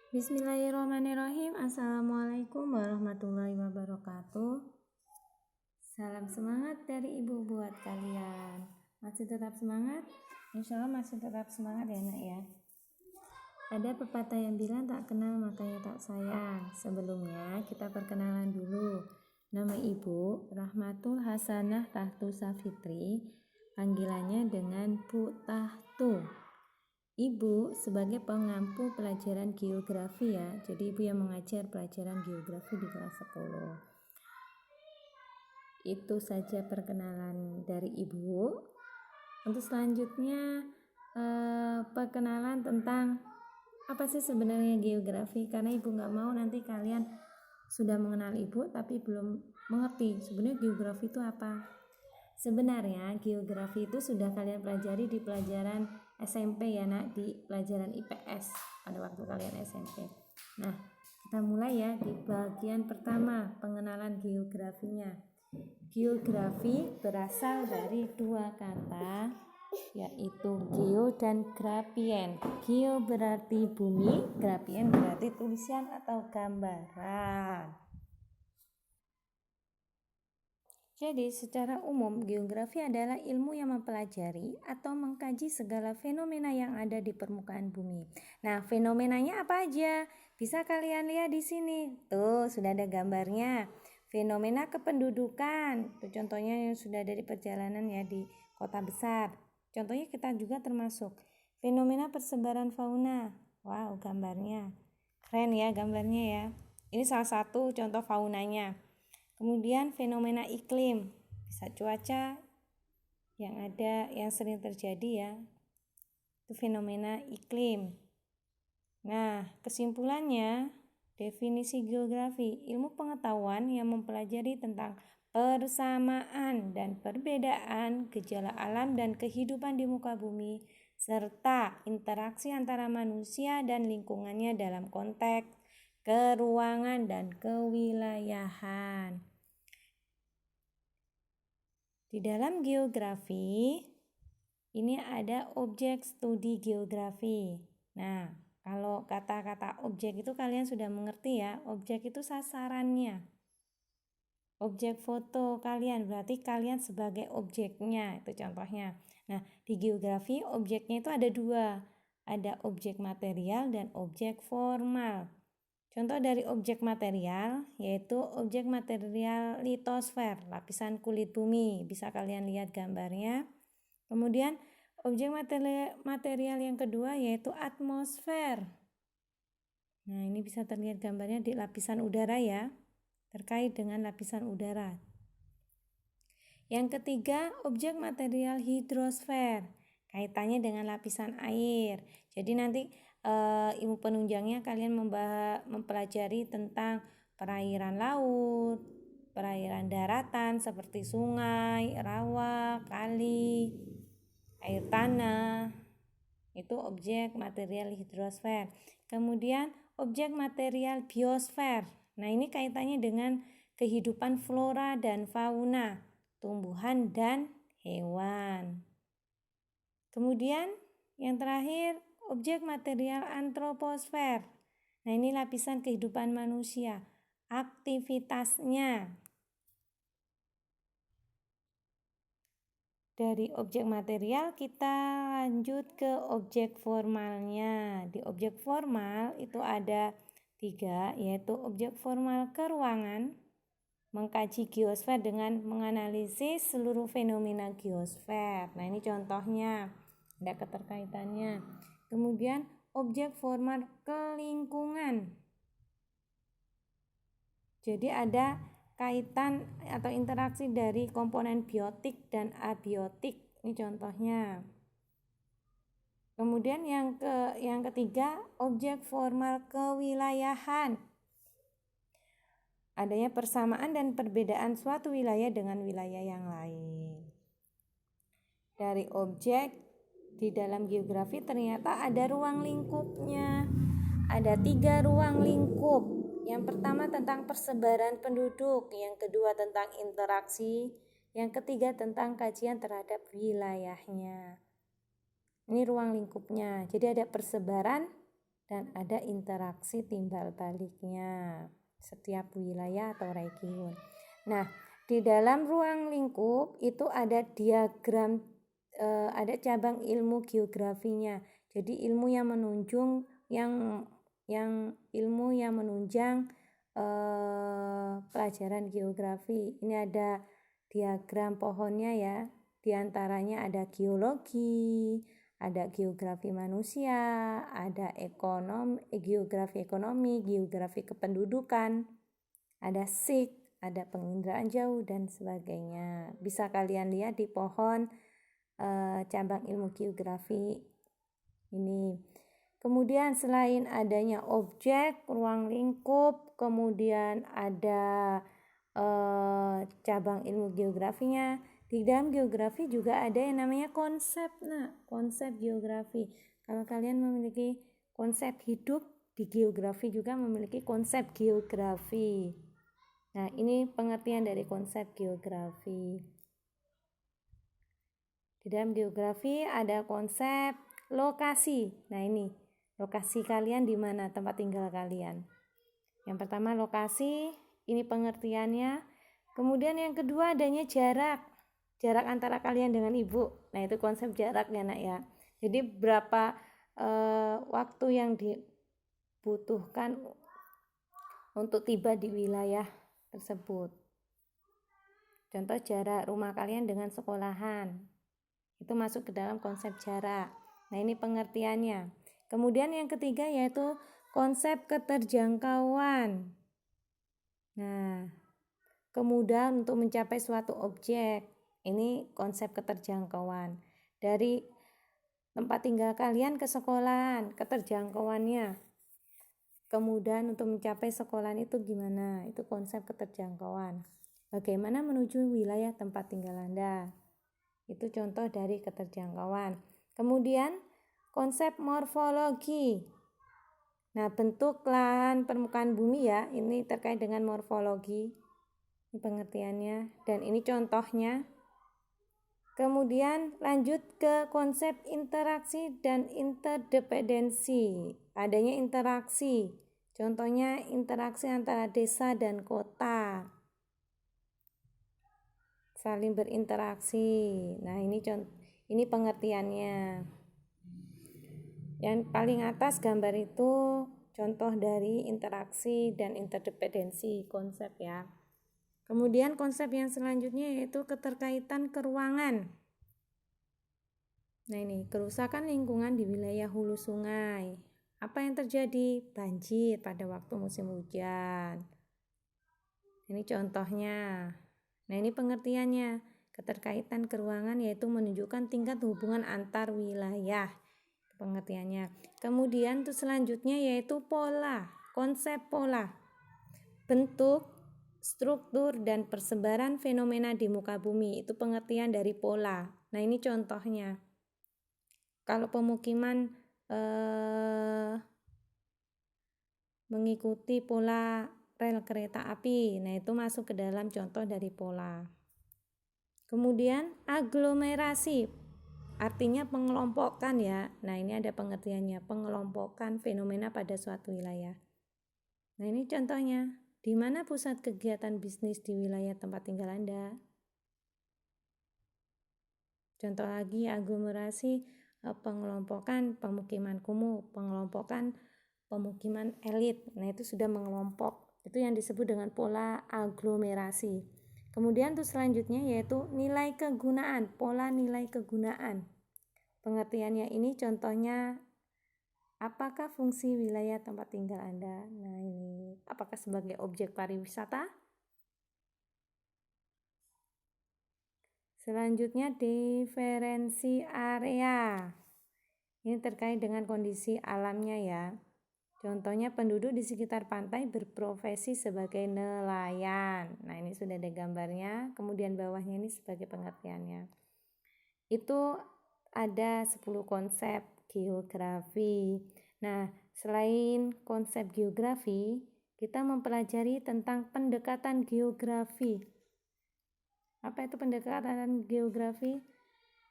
Bismillahirrahmanirrahim. Assalamualaikum warahmatullahi wabarakatuh. Salam semangat dari ibu buat kalian. Masih tetap semangat? Insya Allah masih tetap semangat ya nak ya. Ada pepatah yang bilang tak kenal makanya tak sayang. Sebelumnya kita perkenalan dulu. Nama ibu Rahmatul Hasanah Tahtu Safitri, panggilannya dengan Bu Tahtu. Ibu sebagai pengampu pelajaran geografi ya, jadi ibu yang mengajar pelajaran geografi di kelas 10. Itu saja perkenalan dari ibu. Untuk selanjutnya perkenalan tentang apa sih sebenarnya geografi, karena ibu nggak mau nanti kalian sudah mengenal ibu tapi belum mengerti sebenarnya geografi itu apa. Sebenarnya geografi itu sudah kalian pelajari di pelajaran SMP ya nak, di pelajaran IPS pada waktu kalian SMP. Nah, kita mulai ya di bagian pertama, pengenalan geografinya. Geografi berasal dari dua kata, yaitu geo dan grafien. Geo berarti bumi, grafien berarti tulisan atau gambaran. Jadi secara umum geografi adalah ilmu yang mempelajari atau mengkaji segala fenomena yang ada di permukaan bumi. Nah, fenomenanya apa aja? Bisa kalian lihat di sini. Tuh, sudah ada gambarnya. Fenomena kependudukan. Itu contohnya yang sudah ada di perjalanan ya di kota besar. Contohnya kita juga termasuk. Fenomena persebaran fauna. Wow, gambarnya. Keren ya gambarnya ya. Ini salah satu contoh faunanya. Kemudian fenomena iklim, bisa cuaca yang ada yang sering terjadi ya, itu fenomena iklim. Nah, kesimpulannya, definisi geografi, ilmu pengetahuan yang mempelajari tentang persamaan dan perbedaan gejala alam dan kehidupan di muka bumi, serta interaksi antara manusia dan lingkungannya dalam konteks keruangan dan kewilayahan. Di dalam geografi, ini ada objek studi geografi. Nah, kalau kata-kata objek itu kalian sudah mengerti ya, objek itu sasarannya. Objek foto kalian, berarti kalian sebagai objeknya, itu contohnya. Nah, di geografi objeknya itu ada dua, ada objek material dan objek formal. Contoh dari objek material yaitu objek material litosfer, lapisan kulit bumi, bisa kalian lihat gambarnya. Kemudian objek material yang kedua yaitu atmosfer. Nah, ini bisa terlihat gambarnya di lapisan udara ya, terkait dengan lapisan udara. Yang ketiga, objek material hidrosfer, kaitannya dengan lapisan air. Jadi nanti ilmu penunjangnya kalian mempelajari tentang perairan laut, perairan daratan seperti sungai, rawa, kali, air tanah. Itu objek material hidrosfer. Kemudian objek material biosfer. Nah, ini kaitannya dengan kehidupan flora dan fauna, tumbuhan dan hewan. Kemudian yang terakhir, objek material antroposfer. Nah, ini lapisan kehidupan manusia, aktivitasnya. Dari objek material kita lanjut ke objek formalnya. Di objek formal itu ada 3, yaitu objek formal keruangan, mengkaji geosfer dengan menganalisis seluruh fenomena geosfer. Nah, ini contohnya, ada keterkaitannya. Kemudian objek formal kelingkungan. Jadi ada kaitan atau interaksi dari komponen biotik dan abiotik. Ini contohnya. Kemudian yang ketiga, objek formal kewilayahan. Adanya persamaan dan perbedaan suatu wilayah dengan wilayah yang lain. Dari objek di dalam geografi ternyata ada ruang lingkupnya. Ada 3 ruang lingkup. Yang pertama tentang persebaran penduduk, yang kedua tentang interaksi, yang ketiga tentang kajian terhadap wilayahnya. Ini ruang lingkupnya. Jadi ada persebaran dan ada interaksi timbal baliknya setiap wilayah atau region. Nah, di dalam ruang lingkup itu ada diagram, ada cabang ilmu geografinya. Jadi ilmu yang menunjang ilmu yang menunjang pelajaran geografi. Ini ada diagram pohonnya ya. Di antaranya ada geologi, ada geografi manusia, ada geografi ekonomi, geografi kependudukan, ada SIK, ada penginderaan jauh dan sebagainya. Bisa kalian lihat di pohon cabang ilmu geografi ini. Kemudian selain adanya objek, ruang lingkup, kemudian ada cabang ilmu geografinya. Di dalam geografi juga ada yang namanya konsep. Nah, konsep geografi. Kalau kalian memiliki konsep hidup, di geografi juga memiliki konsep geografi. Nah, ini pengertian dari konsep geografi. Di dalam geografi ada konsep lokasi. Nah, ini lokasi kalian di mana, tempat tinggal kalian. Yang pertama lokasi, ini pengertiannya. Kemudian yang kedua adanya jarak antara kalian dengan ibu. Nah, itu konsep jarak ya nak ya. Jadi berapa waktu yang dibutuhkan untuk tiba di wilayah tersebut. Contoh jarak rumah kalian dengan sekolahan. Itu masuk ke dalam konsep jarak. Nah, ini pengertiannya. Kemudian yang ketiga yaitu konsep keterjangkauan. Nah, kemudahan untuk mencapai suatu objek. Ini konsep keterjangkauan. Dari tempat tinggal kalian ke sekolahan, keterjangkauannya. Kemudahan untuk mencapai sekolahan itu gimana? Itu konsep keterjangkauan. Bagaimana menuju wilayah tempat tinggal Anda? Itu contoh dari keterjangkauan. Kemudian konsep morfologi. Nah, bentuk lahan permukaan bumi ya, ini terkait dengan morfologi. Ini pengertiannya dan ini contohnya. Kemudian lanjut ke konsep interaksi dan interdependensi. Adanya interaksi. Contohnya interaksi antara desa dan kota. Saling berinteraksi. Nah, ini pengertiannya. Yang paling atas gambar itu contoh dari interaksi dan interdependensi konsep ya. Kemudian konsep yang selanjutnya yaitu keterkaitan keruangan. Nah, ini kerusakan lingkungan di wilayah hulu sungai. Apa yang terjadi? Banjir pada waktu musim hujan. Ini contohnya. Nah, ini pengertiannya. Keterkaitan keruangan yaitu menunjukkan tingkat hubungan antar wilayah. Pengertiannya. Kemudian selanjutnya yaitu pola. Konsep pola. Bentuk, struktur dan persebaran fenomena di muka bumi, itu pengertian dari pola. Nah, ini contohnya. Kalau pemukiman mengikuti pola rel kereta api, nah itu masuk ke dalam contoh dari pola. Kemudian aglomerasi, artinya pengelompokan ya. Nah, ini ada pengertiannya, pengelompokan fenomena pada suatu wilayah. Nah, ini contohnya. Di mana pusat kegiatan bisnis di wilayah tempat tinggal Anda? Contoh lagi, aglomerasi, pengelompokan pemukiman kumuh, pengelompokan pemukiman elit. Nah, itu sudah mengelompok. Itu yang disebut dengan pola aglomerasi. Kemudian selanjutnya yaitu nilai kegunaan, pola nilai kegunaan. Pengertiannya ini contohnya, apakah fungsi wilayah tempat tinggal Anda? Nah, ini apakah sebagai objek pariwisata? Selanjutnya diferensi area. Ini terkait dengan kondisi alamnya ya. Contohnya penduduk di sekitar pantai berprofesi sebagai nelayan. Nah, ini sudah ada gambarnya. Kemudian bawahnya ini sebagai pengertiannya. Itu ada 10 konsep geografi. Nah, selain konsep geografi, kita mempelajari tentang pendekatan geografi. Apa itu pendekatan geografi?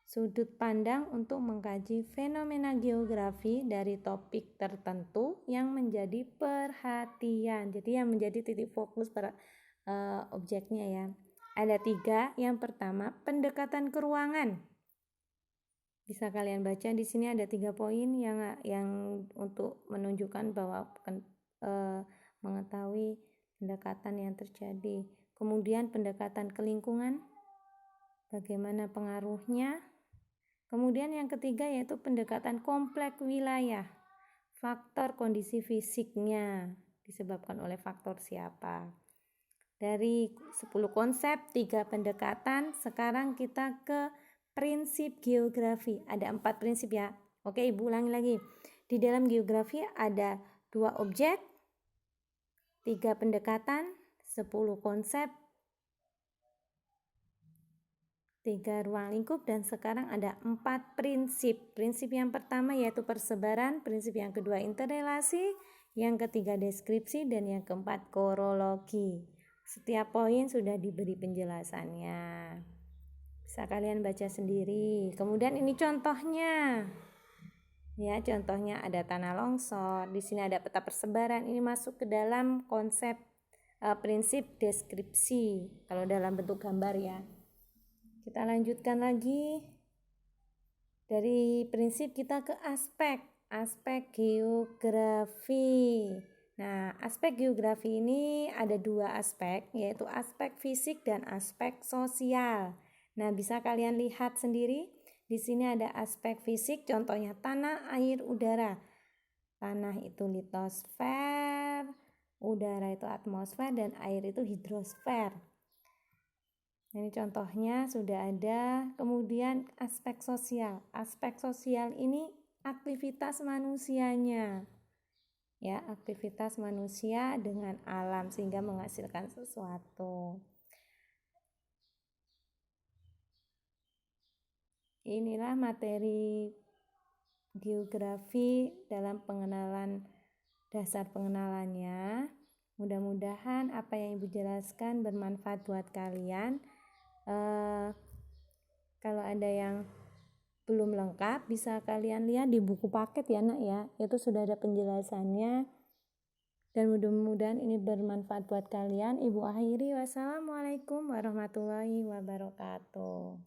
sudut pandang untuk mengkaji fenomena geografi dari topik tertentu yang menjadi perhatian. Jadi yang menjadi titik fokus objeknya ya. Ada 3. Yang pertama, pendekatan ke ruangan. Bisa kalian baca di sini ada 3 poin yang untuk menunjukkan bahwa mengetahui pendekatan yang terjadi. Kemudian pendekatan ke lingkungan, bagaimana pengaruhnya. Kemudian yang ketiga yaitu pendekatan kompleks wilayah. Faktor kondisi fisiknya disebabkan oleh faktor siapa. Dari 10 konsep, 3 pendekatan, sekarang kita ke prinsip geografi. Ada 4 prinsip ya. Oke, Ibu ulangi lagi. Di dalam geografi ada 2 objek, 3 pendekatan, 10 konsep, 3 ruang lingkup, dan sekarang ada 4 prinsip. Prinsip yang pertama yaitu persebaran, prinsip yang kedua interrelasi, yang ketiga deskripsi, dan yang keempat korologi. Setiap poin sudah diberi penjelasannya. Bisa kalian baca sendiri. Kemudian ini contohnya. Ya, contohnya ada tanah longsor, di sini ada peta persebaran. Ini masuk ke dalam konsep prinsip deskripsi kalau dalam bentuk gambar ya. Kita lanjutkan lagi. Dari prinsip kita ke aspek geografi. Nah, aspek geografi ini ada 2 aspek, yaitu aspek fisik dan aspek sosial. Nah, bisa kalian lihat sendiri. Di sini ada aspek fisik, contohnya tanah, air, udara. Tanah itu litosfer, udara itu atmosfer, dan air itu hidrosfer. Ini contohnya sudah ada. Kemudian aspek sosial. Aspek sosial ini aktivitas manusianya. Ya, aktivitas manusia dengan alam sehingga menghasilkan sesuatu. Inilah materi geografi dalam dasar pengenalannya. Mudah-mudahan apa yang Ibu jelaskan bermanfaat buat kalian. Kalau ada yang belum lengkap bisa kalian lihat di buku paket ya nak ya, itu sudah ada penjelasannya, dan mudah-mudahan ini bermanfaat buat kalian. Ibu akhiri, wassalamualaikum warahmatullahi wabarakatuh.